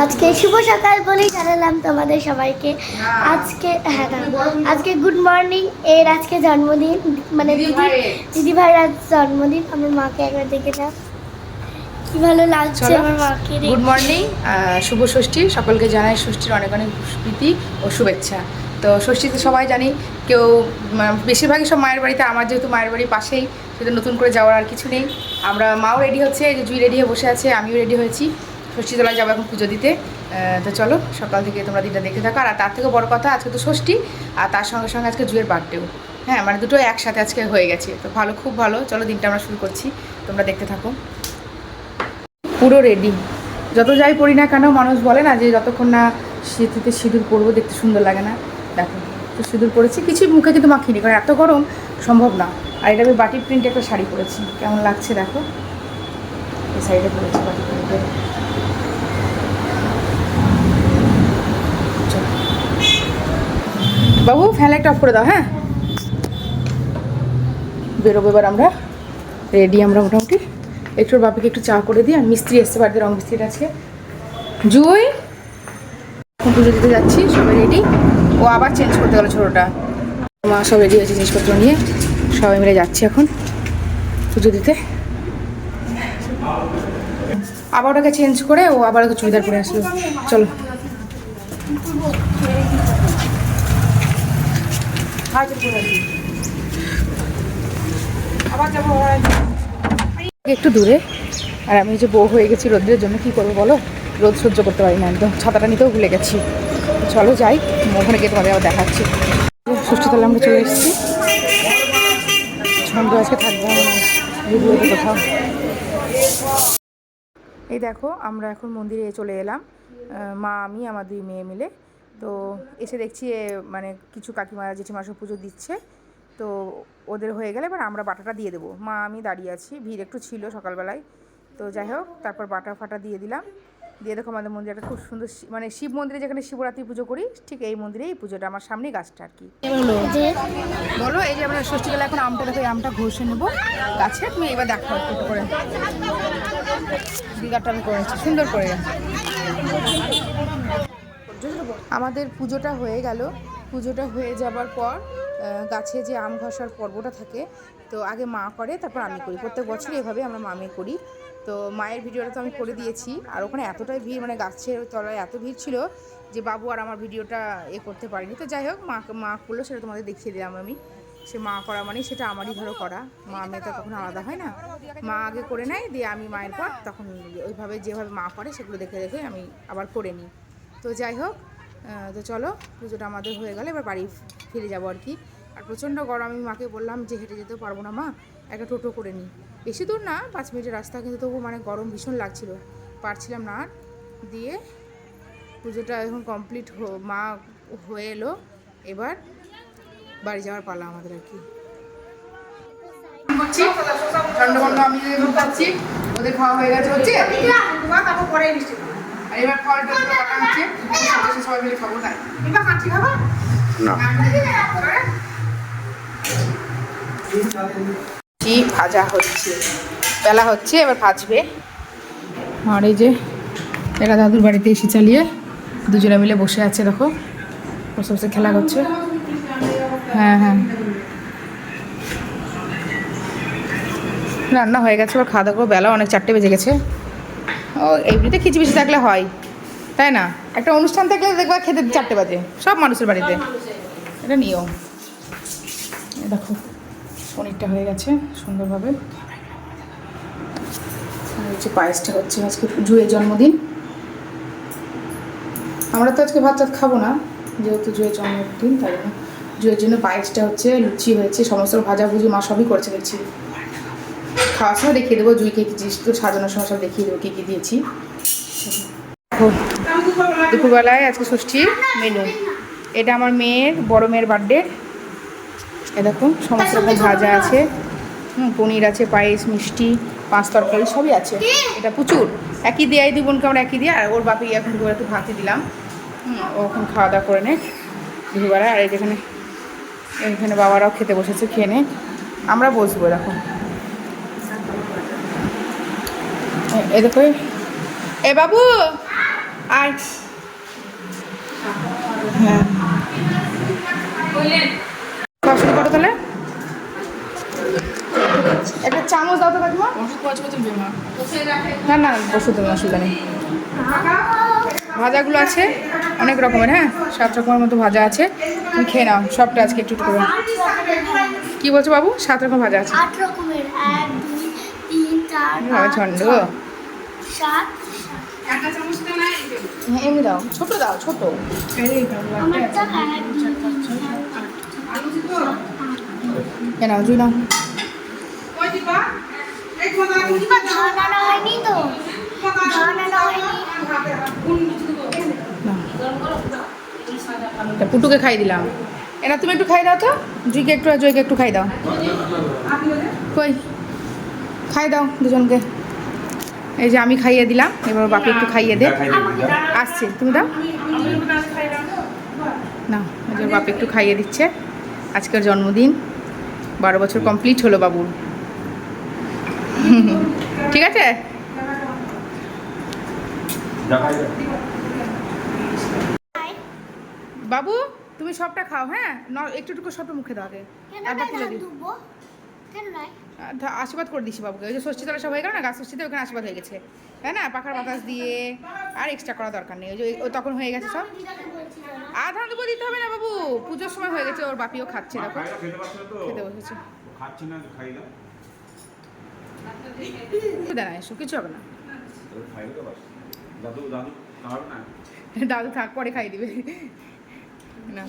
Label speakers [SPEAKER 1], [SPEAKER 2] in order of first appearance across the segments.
[SPEAKER 1] আজকে শুভ সকাল বলেই জানালাম তোমাদের সবাইকে। আজকে হ্যাঁ না, আজকে গুড মর্নিং। এর আজকে জন্মদিন, মানে দিদি ভাইয়ের আজ জন্মদিন। আমার মাকে একবার দেখে দাও, কি ভালো লাগছে আমার মাকে।
[SPEAKER 2] গুড মর্নিং, শুভ ষষ্ঠী। সকলকে জানাই ষষ্ঠীর অনেক অনেক প্রীতি ও শুভেচ্ছা। তো ষষ্ঠীতে সবাই জানি, কেউ বেশিরভাগই সব মায়ের বাড়িতে। আমার যেহেতু মায়ের বাড়ি পাশেই, সেটা নতুন করে যাওয়ার আর কিছু নেই। আমরা মাও রেডি হচ্ছে, যে জুই রেডি হয়ে বসে আছে, আমিও রেডি হয়েছি। ষষ্ঠী তলায় যাবো এখন পুজো দিতে। তো চলো সকাল থেকে তোমরা দিনটা দেখতে থাকো। আর তার থেকে বড় কথা, আজকে তো ষষ্ঠী, আর তার সঙ্গে সঙ্গে আজকে জুয়ের বার্থডেও। হ্যাঁ, মানে দুটো একসাথে আজকে হয়ে গেছে। তো ভালো, খুব ভালো। চলো দিনটা আমরা শুরু করছি, তোমরা দেখতে থাকো। পুরো রেডি, যত যাই পড়ি না কেন, মানুষ বলে না যে যতক্ষণ না শীতে সিঁদুর পরবো দেখতে সুন্দর লাগে না। দেখো তো সিঁদুর পরেছি, কিছুই মুখে কিন্তু মাখিনি, কারণ এত গরম সম্ভব না। আর এটা আমি বাটির প্রিন্টে একটা শাড়ি পরেছি, কেমন লাগছে দেখো। এই সাইডে পরেছি বাটির প্রিন্টে। বাবু ফ্যান লাইটটা অফ করে দাও। হ্যাঁ, বেরোবো এবার আমরা। রেডি আমরা মোটামুটি। একটু বাপিকে একটু চা করে দিই। আর মিস্ত্রি এসছে বাড়িতে, রং মিস্ত্রিটা আছে। জুই এখন পুজো দিতে যাচ্ছি, সবাই রেডি। ও আবার চেঞ্জ করতে গেলো ছোটোটা। মা সব রেডি হয়েছে জিনিসপত্র নিয়ে, সবাই মিলে যাচ্ছি এখন পুজো দিতে। আবার ওটাকে চেঞ্জ করে ও আবার ওকে চুড়িদার পরে আসলো। চলো আবার যাবো একটু দূরে। আর আমি যে বউ হয়ে গেছি রোদ্রের জন্য, কি করবো বলো, রোদ সহ্য করতে পারি না একদম। ছাতাটা নিতেও ভুলে গেছি। চলো যাই, ওখানে গিয়ে তোমাদের আবার দেখাচ্ছি। ষষ্ঠীতলা আমরা চলে এসেছি। ছন্দ আজকে থাকবো ভিডিওতে কোথাও। এই দেখো, আমরা এখন মন্দিরে চলে এলাম, মা আমি আমার দুই মেয়ে মিলে। তো এসে দেখছি মানে কিছু কাকিমারা জেঠিমা সব পুজো দিচ্ছে। তো ওদের হয়ে গেলে এবার আমরা বাটাটা দিয়ে দেবো। মা আমি দাঁড়িয়ে আছি, ভিড় একটু ছিল সকালবেলায়। তো যাই হোক, তারপর বাটা ফাটা দিয়ে দিলাম। দিয়ে দেখো আমাদের মন্দিরে একটা খুব সুন্দর, মানে শিব মন্দিরে যেখানে শিবরাত্রি পুজো করি, ঠিক এই মন্দিরে এই পুজোটা। আমার সামনেই গাছটা আর কি। বলো, এই যে আমরা ষষ্ঠীবেলা এখন আমটা দেখো, এই আমটা ঘষে নেবো গাছে। তুমি এবার দেখো একটু করে দিঘাটা আমি করেছি সুন্দর করে। আমাদের পুজোটা হয়ে গেল। পুজোটা হয়ে যাবার পর গাছে যে আম ঘষার পর্বটা থাকে, তো আগে মা করে, তারপর আমি করি। প্রত্যেক বছর এভাবে আমরা মামে করি। তো মায়ের ভিডিওটা তো আমি করে দিয়েছি। আর ওখানে এতটাই ভিড়, মানে গাছের তলায় এত ভিড় ছিল যে বাবু আর আমার ভিডিওটা করতে পারিনি। তো যাই হোক, মা করলো, সেটা তোমাদের দেখিয়ে দিলাম আমি। সে মা করা মানে সেটা আমারই ধরো করা, মা মেয়ে তো কখনো আলাদা হয় না। মা আগে করে নেয়, দিয়ে আমি মায়ের পর তখন ওইভাবে যেভাবে মা করে সেগুলো দেখে দেখে আমি আবার করে নিই। তো যাই হোক, তো চলো পুজোটা আমাদের হয়ে গেলে এবার বাড়ি ফিরে যাবো আর কি। আর প্রচণ্ড গরম, আমি মাকে বললাম যে হেঁটে যেতেও পারবো না মা, একটা টোটো করে নিই। বেশি দূর না, 5 মিনিটের রাস্তা, কিন্তু তবু মানে গরম ভীষণ লাগছিল, পারছিলাম না আর। দিয়ে পুজোটা এখন কমপ্লিট মা হয়ে এলো, এবার বাড়ি যাওয়ার পালা আমাদের আর কি। আমি খাচ্ছি, ওদের খাওয়া হয়ে গেছে হচ্ছে। আর এবার ফলটা কাটা হচ্ছে, সবাই মিলে খাবো। তাই এবার কাঁচি খাবো না, কি ভাজা হচ্ছে, বেলা হচ্ছে, এবার ভাজবে। আর এই যে এরা দাদুর বাড়িতে এসে চালিয়ে দুজনে মিলে বসে আছে, দেখো বসে বসে খেলা করছে। হ্যাঁ হ্যাঁ, রান্না হয়ে গেছে, এবার খাওয়া দাওয়া করবো। বেলা অনেক, 4টে বেজে গেছে। ও এমনিতে খিচি বেশি থাকলে হয়, তাই না? একটা অনুষ্ঠান থাকলে দেখবা খেতে 4টে বাজে সব মানুষের বাড়িতে, এটা নিয়ম। দেখো পনিরটা হয়ে গেছে সুন্দরভাবে। হচ্ছে পায়েসটা হচ্ছে, আজকে জুয়ের জন্মদিন। আমরা তো আজকে ভাত টাত খাবো না, যেহেতু জুয়ের জন্মদিন, তাই জন্য জুয়ের জন্য পায়েসটা হচ্ছে, লুচি হয়েছে, সমস্ত ভাজাভুজি মা সবই করেছে দেখছি। খাওয়ার সময় দেখিয়ে দেবো জুইকে কী জিনিস, তো সাজানোর সময় সব দেখিয়ে দেবো কী কী দিয়েছি। দুপুরবেলায় আজকে ষষ্ঠীর মেনু, এটা আমার মেয়ের, বড় মেয়ের বার্থডে। এ দেখো সমস্ত রকম ভাজা আছে, পনির আছে, পায়েস, মিষ্টি, 5 তরকারি সবই আছে। এটা প্রচুর একই দিয়ে, এই 2 বোনকে আমরা একই দিয়ে। আর ওর বাপি এখন দুপুরে একটু ভাতই দিলাম, ও এখন খাওয়া দাওয়া করে নে দুপুরবেলা। আর এখানে বাবারাও খেতে বসেছে, খেয়ে নে, আমরা বসবো। দেখো এ দেখো, এ বাবু আয় হ্যাঁ কষ্ট করো তাহলে একটা চামচ দাও তো কাকিমা না না ওষুধ দেবো অসুবিধা নেই ভাজাগুলো আছে অনেক রকমের, হ্যাঁ 7 রকমের মতো ভাজা আছে, তুমি খেয়ে নাও সবটা আজকে একটু একটু করে। কি বলছো বাবু? 7 রকম ভাজা আছে।
[SPEAKER 1] 8 রকমের 1 2 3 4
[SPEAKER 2] ছন্দ
[SPEAKER 1] 7
[SPEAKER 2] এমনি দাও, ছোট দাও, ছোট
[SPEAKER 1] আমারটা 1 2 3 4
[SPEAKER 2] নাও জুই নাও।
[SPEAKER 1] ধান আনা হয়নি তো, ধান আনা হয়নি।
[SPEAKER 2] পুটুকে খাই দিলাম। এনা তুমি একটু খাই দাও তো, জুইকে একটু খাই দাও। কই খাই দাও দুজনকে। এই যে আমি খাইয়ে দিলাম, এবার বাপি একটু খাইয়ে দে। আসছে, তুমি দাও না। এই যে বাপি একটু খাইয়ে দিচ্ছে। আজকের জন্মদিন, 12 বছর কমপ্লিট হলো বাবুর। ঠিক আছে বাবু, তুমি সবটা খাও, হ্যাঁ একটু একটু সবটা মুখে দাও আগে। আশীর্বাদ করে দিচ্ছি বাবুকে। ওই যে ষষ্ঠী তলা সব হয়ে গেল না, গাছ ষষ্ঠীতে ওখানে আশীর্বাদ হয়ে গেছে, তাই না? পাখার বাতাস দিয়ে আর এক্সট্রা করা দরকার নেই। ওই যে তখন হয়ে গেছে সব। আধা দেবো দিতে হবে না বাবু, পুজোর সময় হয়ে গেছে। ওর বাপিও খাচ্ছে, দেখো খেতে বসেছে। না এসো, কিছু হবে না। দাদু থাক, পরে খাই দিবে না।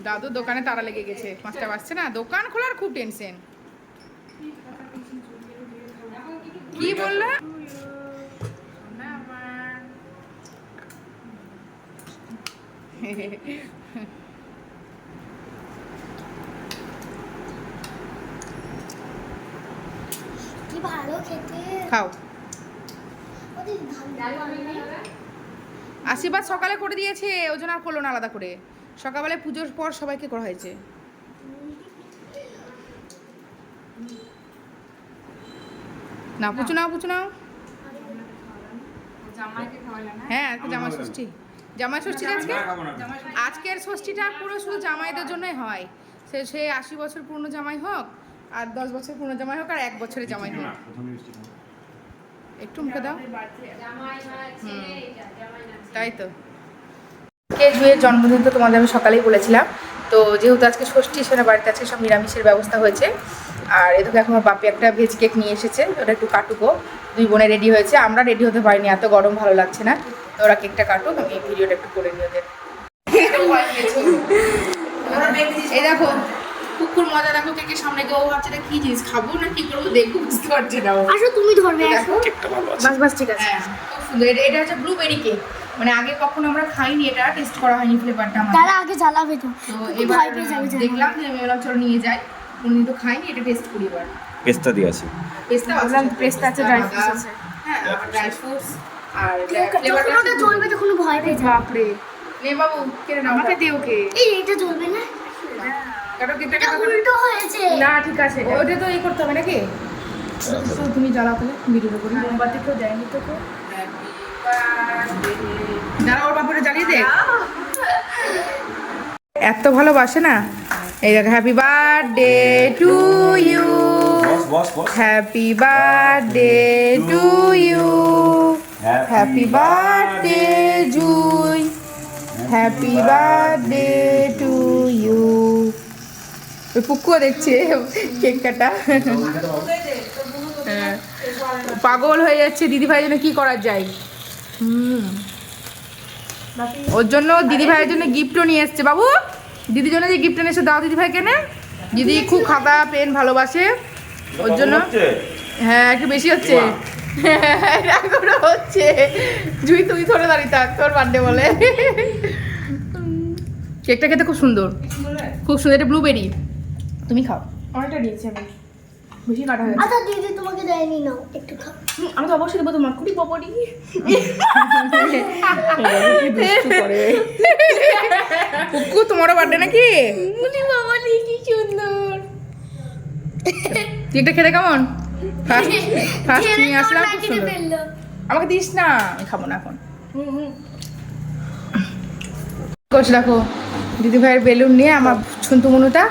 [SPEAKER 2] দাদুর দোকানে তারা লেগে গেছে, 5টা বাজছে না, দোকান খোলার খুব টেনশন। কি বললা?
[SPEAKER 1] কি ভালো খেতে।
[SPEAKER 2] খাও। আশীর্বাদ সকালে করে দিয়েছে, ওই জন্য আর করলো না আলাদা করে। সকালবেলায় পুজোর পর সবাইকে করা হয়েছে। না পুচু নাও, পুচু নাও। হ্যাঁ জামাই ষষ্ঠী, জামাই ষষ্ঠী আজকের ষষ্ঠীটা পুরো শুধু জামাইদের জন্যই হয়। সে 80 বছর পুরনো জামাই হোক, আর 10 বছর পুরনো জামাই হোক, আর 1 বছরের জামাই হোক। একটু মুখে দাও। তাই তো। জুয়ের জন্মদিন তো তোমাদের আমি সকালেই বলেছিলাম। তো যেহেতু আজকে ষষ্ঠী, সেটা বাড়িতে আজকে সব নিরামিষের ব্যবস্থা হয়েছে। আর এদিকে এখন আমার বাপি একটা ভেজ কেক নিয়ে এসেছে, ওটা একটু কাটুকো। 2 বোনে রেডি হয়েছে, আমরা রেডি হতে পারিনি, এত গরম ভালো লাগছে না। তো ওরা কেকটা কাটুক, আমি ভিডিওটা একটু করে নিয়ে ওদের। এই দেখো কুকুর মজা, দেখো কেকের সামনে গিয়ে ও ভাবছে এটা কি জিনিস, খাবো না কি করবো দেখবো, বুঝতে পারছি না।
[SPEAKER 1] আসো তুমি ধরবে, আসো।
[SPEAKER 2] বাস ঠিক আছে। খুব সুন্দর। এটা হচ্ছে ব্লুবেরি কেক, মানে আগে কখনো আমরা খাইনি, এটা টেস্ট করা হয়নি ফ্লেভারটা আমার।
[SPEAKER 1] তারা আগে জ্বালাবে তো
[SPEAKER 2] এবার দেখলাম যে আমি চলো নিয়ে যাই, উনি তো খাইনি, এটা টেস্ট করি এবার।
[SPEAKER 3] পেস্তা দিয়ে আছে,
[SPEAKER 2] পেস্তা আছে, ড্রাই ফ্রুটস আছে, হ্যাঁ ড্রাই ফ্রুটস আর
[SPEAKER 1] ফ্লেভারটা জ্বলবে তখন ভয় পেয়ে যাবে।
[SPEAKER 2] বাপরে নে বাবু কেন আমাকে দিও কে?
[SPEAKER 1] এই এটা জ্বলবে না,
[SPEAKER 2] কাটো কেকটা
[SPEAKER 1] এটা উল্টো হয়েছে
[SPEAKER 2] না। ঠিক আছে, ওটা তো এই করতে হবে নাকি? তো তুমি জ্বালাও তাহলে, ভিডিও করি। মোমবাতি কেউ দেয়নি তো, যারা ওর বাপরে জ্বালিয়ে দে। এত ভালোবাসে না। এই দেখো, happy birthday to you, happy birthday to you, happy birthday Jui, happy birthday to you. ওই পুকুও দেখছে কেক কাটা। হ্যাঁ পাগল হয়ে যাচ্ছে দিদিভাইয়ের জন্য, কি করা যায়। ওর জন্য দিদিভাইয়ের জন্য গিফটও নিয়ে এসছে বাবু। দিদির জন্য যে গিফট এনেছে দাও দিদিভাইকে। না দিদি খুব খাতা পেন ভালোবাসে, ওর জন্য। হ্যাঁ একটু বেশি হচ্ছে, এখনো হচ্ছে। জুই তুই ধরে দাঁড়িয়ে থাক, তোর বার্থডে বলে। কেকটা খেতে খুব সুন্দর, খুব সুন্দর। এটা ব্লুবেরি, তুমি খাও। অনেকটা দিয়েছি আমি, বেশি কাটা হয়েছে।
[SPEAKER 1] আচ্ছা দিদি তোমাকে দেয়নি, নাও একটু খাও।
[SPEAKER 2] আমি তো অবশ্যই দেবো তোমার, খুবই বপরি। কুকু তোমারও বার্থডে নাকি?
[SPEAKER 1] বাবা কি সুন্দর।
[SPEAKER 2] কেকটা খেতে কেমন? ফার্স্ট নিয়ে আসলাম, খুব সুন্দর। আমাকে দিস না, আমি খাবো না এখন। করছে দেখো দিদি ভাইয়ের বেলুন নিয়ে আমার ছন্তু মনুটা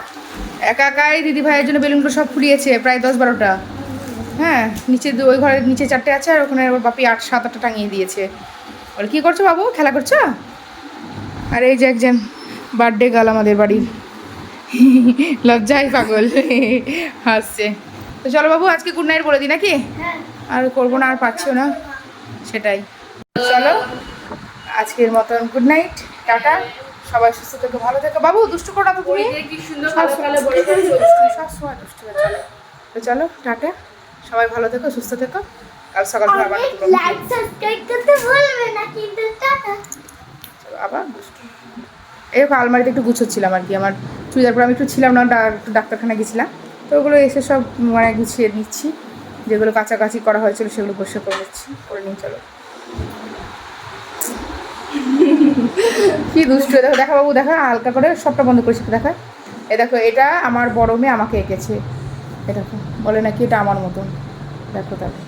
[SPEAKER 2] একা একাই দিদি ভাইয়ের জন্য বেলুনগুলো সব ফুরিয়েছে প্রায় 10-12টা। হ্যাঁ নিচে ওই ঘরের নিচে 4টে আছে আর ওখানে ওর বাপি 8-7-8টা টাঙিয়ে দিয়েছে। বলে কী করছো বাবু, খেলা করছো? আর এই যে একজন বার্থডে গার্ল আমাদের বাড়ির, লজ্জায় পাগল হাসছে। তো চলো বাবু আজকে গুড নাইট বলে দিই নাকি, আর করবো না, আর পারছিও না, সেটাই। চলো আজকের মতন গুড নাইট, টাটা, সবাই সুস্থ থেকো, ভালো থেকো। বাবু দুষ্টু করো না তো তুমি, সবসময় দুষ্টু হয়ে চলো। তো চলো টাটা, সবাই ভালো থেকো, সুস্থ থেকো, কাল সকাল করে আবার নতুন vlog
[SPEAKER 1] লাইক সাবস্ক্রাইব করতে ভুলবে না কিন্তু। টাটা।
[SPEAKER 2] চলো আবার দুষ্টু। এই আলমারিতে একটু গুছোচ্ছিলাম আর কি, আমার চুড়িদার পরে আমি একটু ছিলাম না, একটু ডাক্তারখানা গেছিলাম, তো ওগুলো এসে সব মানে গুছিয়ে নিচ্ছি, যেগুলো কাছাকাছি করা হয়েছিল সেগুলো পরিষ্কার করে নিচ্ছি, করে নিয়ে চলো। কি দুষ্টু, দেখো দেখা বাবু, দেখা হালকা করে সবটা বন্ধ করেছি, দেখা এ দেখো, এটা আমার বড় মেয়ে আমাকে এঁকেছে, এ দেখো বলে নাকি এটা আমার মতন, দেখো তাহলে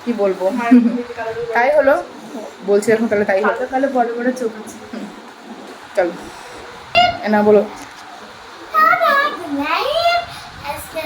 [SPEAKER 2] কি বলবো, তাই হলো বলছি এখন, তাহলে তাই হলো,
[SPEAKER 1] তাহলে বড় বড় চোখ আছে।
[SPEAKER 2] চলো না বলো
[SPEAKER 1] টাটা, গুড নাইট। আজকে